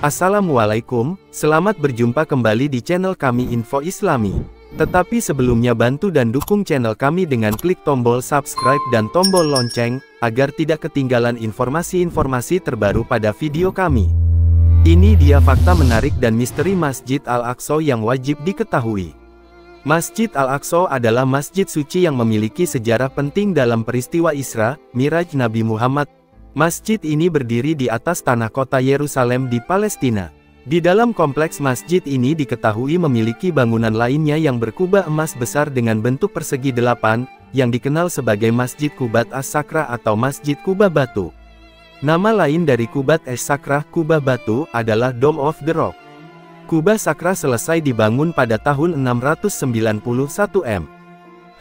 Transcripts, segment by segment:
Assalamualaikum, selamat berjumpa kembali di channel kami Info Islami. Tetapi sebelumnya bantu dan dukung channel kami dengan klik tombol subscribe dan tombol lonceng, agar tidak ketinggalan informasi-informasi terbaru pada video kami. Ini dia fakta menarik dan misteri Masjid Al-Aqsa yang wajib diketahui. Masjid Al-Aqsa adalah masjid suci yang memiliki sejarah penting dalam peristiwa Isra, Miraj Nabi Muhammad. Masjid ini berdiri di atas tanah kota Yerusalem di Palestina. Di dalam kompleks masjid ini diketahui memiliki bangunan lainnya yang berkubah emas besar dengan bentuk persegi 8, yang dikenal sebagai Masjid Qubat As-Sakrah atau Masjid Kubah Batu. Nama lain dari Qubat As-Sakrah, Kubah Batu, adalah Dome of the Rock. Kubah Sakrah selesai dibangun pada tahun 691 m.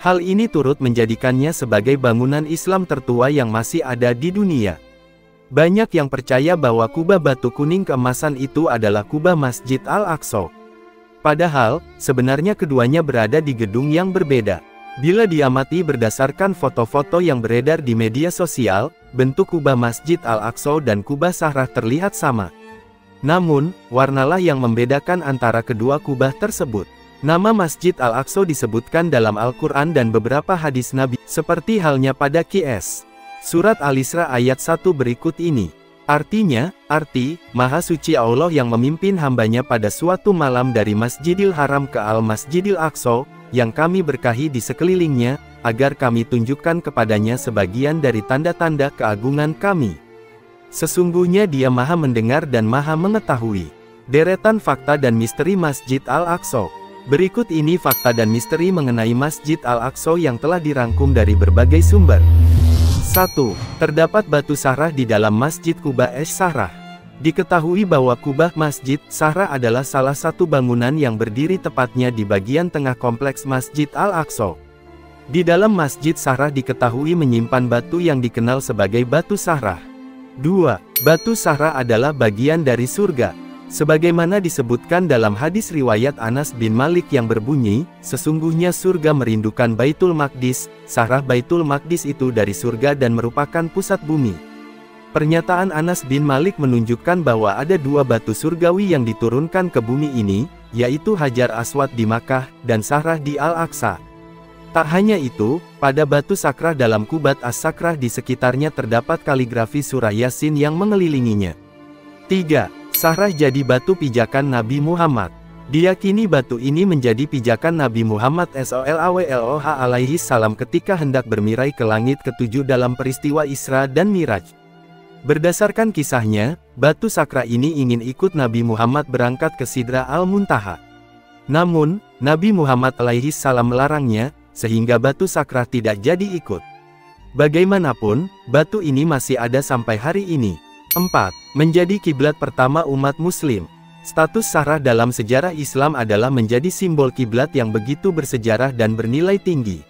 Hal ini turut menjadikannya sebagai bangunan Islam tertua yang masih ada di dunia. Banyak yang percaya bahwa kubah batu kuning keemasan itu adalah kubah Masjid Al-Aqsa. Padahal, sebenarnya keduanya berada di gedung yang berbeda. Bila diamati berdasarkan foto-foto yang beredar di media sosial, bentuk kubah Masjid Al-Aqsa dan kubah Sakrah terlihat sama. Namun, warnalah yang membedakan antara kedua kubah tersebut. Nama Masjid Al-Aqsa disebutkan dalam Al-Quran dan beberapa hadis Nabi, seperti halnya pada Qs. Surat Al-Isra ayat 1 berikut ini. Artinya, Maha Suci Allah yang memimpin hambanya pada suatu malam dari Masjidil Haram ke Al-Masjidil Aqsa, yang kami berkahi di sekelilingnya, agar kami tunjukkan kepadanya sebagian dari tanda-tanda keagungan kami. Sesungguhnya Dia Maha mendengar dan Maha mengetahui. Deretan fakta dan misteri Masjid Al-Aqsa. Berikut ini fakta dan misteri mengenai Masjid Al-Aqsa yang telah dirangkum dari berbagai sumber. 1. Terdapat batu Sakrah di dalam Masjid Kubah As-Sakrah. Diketahui bahwa kubah Masjid Sakrah adalah salah satu bangunan yang berdiri tepatnya di bagian tengah kompleks Masjid Al-Aqsa. Di dalam Masjid Sakrah diketahui menyimpan batu yang dikenal sebagai batu Sakrah. 2. Batu Sakrah adalah bagian dari surga. Sebagaimana disebutkan dalam hadis riwayat Anas bin Malik yang berbunyi, sesungguhnya surga merindukan Baitul Maqdis, Sakrah Baitul Maqdis itu dari surga dan merupakan pusat bumi. Pernyataan Anas bin Malik menunjukkan bahwa ada dua batu surgawi yang diturunkan ke bumi ini, yaitu Hajar Aswad di Makkah, dan Sakrah di Al-Aqsa. Tak hanya itu, pada batu Sakrah dalam Qubat As-Sakrah di sekitarnya terdapat kaligrafi surah Yasin yang mengelilinginya. 3. Sakrah jadi batu pijakan Nabi Muhammad. Diyakini batu ini menjadi pijakan Nabi Muhammad SAW alaihi salam ketika hendak bermirai ke langit ketujuh dalam peristiwa Isra dan Miraj. Berdasarkan kisahnya, batu Sakrah ini ingin ikut Nabi Muhammad berangkat ke Sidra Al-Muntaha. Namun, Nabi Muhammad alaihi salam melarangnya, sehingga batu Sakrah tidak jadi ikut. Bagaimanapun, batu ini masih ada sampai hari ini. 4. Menjadi kiblat pertama umat muslim. Status Sakrah dalam sejarah Islam adalah menjadi simbol kiblat yang begitu bersejarah dan bernilai tinggi.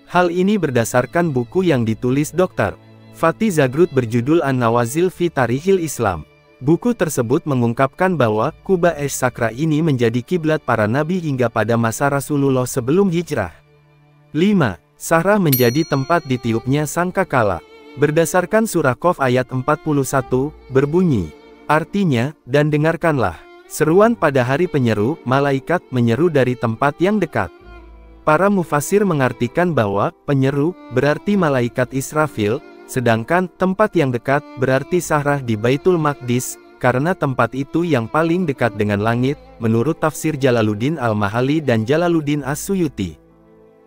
Hal ini berdasarkan buku yang ditulis Dr. Fatih Zagrut berjudul An-Nawazil fi Tarikhil Islam. Buku tersebut mengungkapkan bahwa Kubah As-Sakrah ini menjadi kiblat para nabi hingga pada masa Rasulullah sebelum hijrah. 5. Sakrah menjadi tempat ditiupnya sangkakala. Berdasarkan surah Qaf ayat 41, berbunyi, artinya, dan dengarkanlah, seruan pada hari penyeru, malaikat menyeru dari tempat yang dekat. Para mufassir mengartikan bahwa, penyeru, berarti malaikat Israfil, sedangkan, tempat yang dekat, berarti Sakrah di Baitul Maqdis, karena tempat itu yang paling dekat dengan langit, menurut tafsir Jalaluddin Al-Mahali dan Jalaluddin As-Suyuti.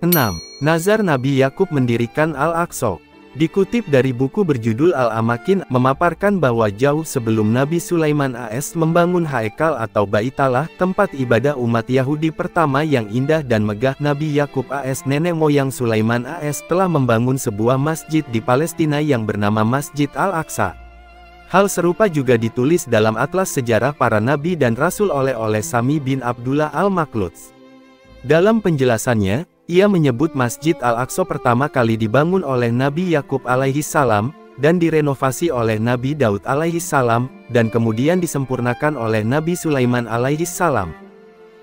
6. Nazar Nabi Yakub mendirikan Al-Aqsa. Dikutip dari buku berjudul Al-Amakin, memaparkan bahwa jauh sebelum Nabi Sulaiman AS membangun Haikal atau Baitallah, tempat ibadah umat Yahudi pertama yang indah dan megah, Nabi Yakub AS nenek moyang Sulaiman AS telah membangun sebuah masjid di Palestina yang bernama Masjid Al-Aqsa. Hal serupa juga ditulis dalam Atlas Sejarah Para Nabi dan Rasul oleh Sami bin Abdullah Al-Makhluts. Dalam penjelasannya, ia menyebut Masjid Al-Aqsa pertama kali dibangun oleh Nabi Yakub alaihi salam, dan direnovasi oleh Nabi Daud alaihi salam, dan kemudian disempurnakan oleh Nabi Sulaiman alaihi salam.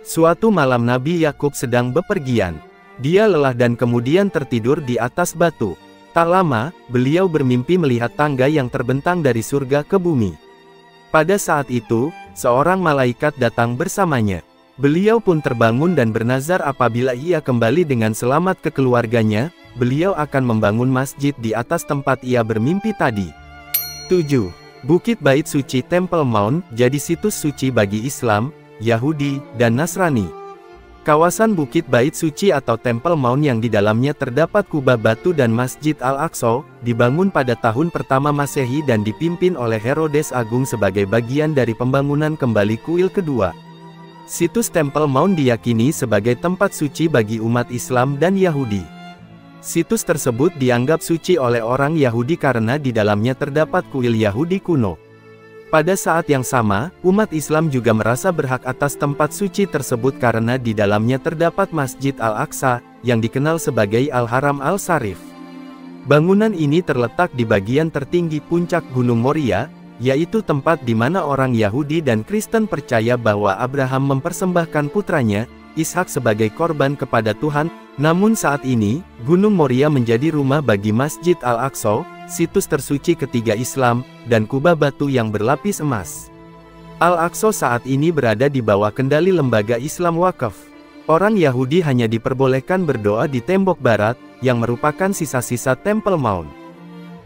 Suatu malam Nabi Yakub sedang bepergian. Dia lelah dan kemudian tertidur di atas batu. Tak lama, beliau bermimpi melihat tangga yang terbentang dari surga ke bumi. Pada saat itu, seorang malaikat datang bersamanya. Beliau pun terbangun dan bernazar apabila ia kembali dengan selamat ke keluarganya, beliau akan membangun masjid di atas tempat ia bermimpi tadi. 7. Bukit Bait Suci Temple Mount jadi situs suci bagi Islam, Yahudi, dan Nasrani. Kawasan Bukit Bait Suci atau Temple Mount yang di dalamnya terdapat kubah batu dan Masjid Al-Aqsa, dibangun pada tahun pertama Masehi dan dipimpin oleh Herodes Agung sebagai bagian dari pembangunan kembali kuil kedua. Situs Temple Mount diyakini sebagai tempat suci bagi umat Islam dan Yahudi. Situs tersebut dianggap suci oleh orang Yahudi karena di dalamnya terdapat kuil Yahudi kuno. Pada saat yang sama, umat Islam juga merasa berhak atas tempat suci tersebut karena di dalamnya terdapat Masjid Al-Aqsa, yang dikenal sebagai Al-Haram Al-Sharif. Bangunan ini terletak di bagian tertinggi puncak Gunung Moria, yaitu tempat di mana orang Yahudi dan Kristen percaya bahwa Abraham mempersembahkan putranya, Ishak sebagai korban kepada Tuhan. Namun saat ini, Gunung Moria menjadi rumah bagi Masjid Al-Aqsa, situs tersuci ketiga Islam, dan kubah batu yang berlapis emas. Al-Aqsa saat ini berada di bawah kendali lembaga Islam Waqf. Orang Yahudi hanya diperbolehkan berdoa di tembok barat, yang merupakan sisa-sisa Temple Mount.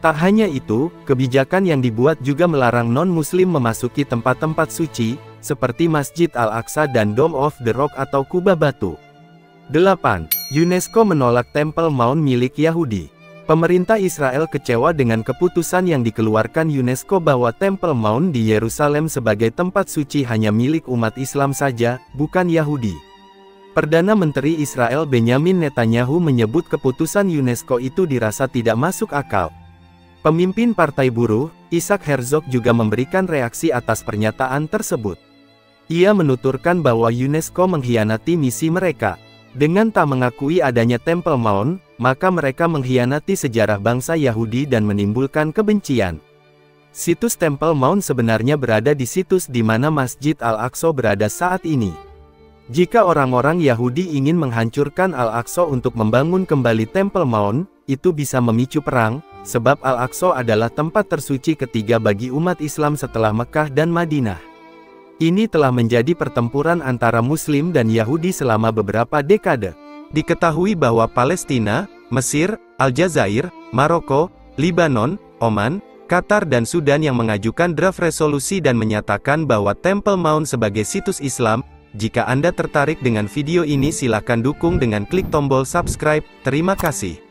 Tak hanya itu, kebijakan yang dibuat juga melarang non-muslim memasuki tempat-tempat suci, seperti Masjid Al-Aqsa dan Dome of the Rock atau kubah batu. 8. UNESCO menolak Temple Mount milik Yahudi. Pemerintah Israel kecewa dengan keputusan yang dikeluarkan UNESCO bahwa Temple Mount di Yerusalem sebagai tempat suci hanya milik umat Islam saja, bukan Yahudi. Perdana Menteri Israel Benyamin Netanyahu menyebut keputusan UNESCO itu dirasa tidak masuk akal. Pemimpin Partai Buruh, Isaac Herzog juga memberikan reaksi atas pernyataan tersebut. Ia menuturkan bahwa UNESCO mengkhianati misi mereka. Dengan tak mengakui adanya Temple Mount, maka mereka mengkhianati sejarah bangsa Yahudi dan menimbulkan kebencian. Situs Temple Mount sebenarnya berada di situs di mana Masjid Al-Aqsa berada saat ini. Jika orang-orang Yahudi ingin menghancurkan Al-Aqsa untuk membangun kembali Temple Mount, itu bisa memicu perang, sebab Al-Aqsa adalah tempat tersuci ketiga bagi umat Islam setelah Mekah dan Madinah. Ini telah menjadi pertempuran antara Muslim dan Yahudi selama beberapa dekade. Diketahui bahwa Palestina, Mesir, Aljazair, Maroko, Libanon, Oman, Qatar dan Sudan yang mengajukan draft resolusi dan menyatakan bahwa Temple Mount sebagai situs Islam. Jika Anda tertarik dengan video ini silakan dukung dengan klik tombol subscribe. Terima kasih.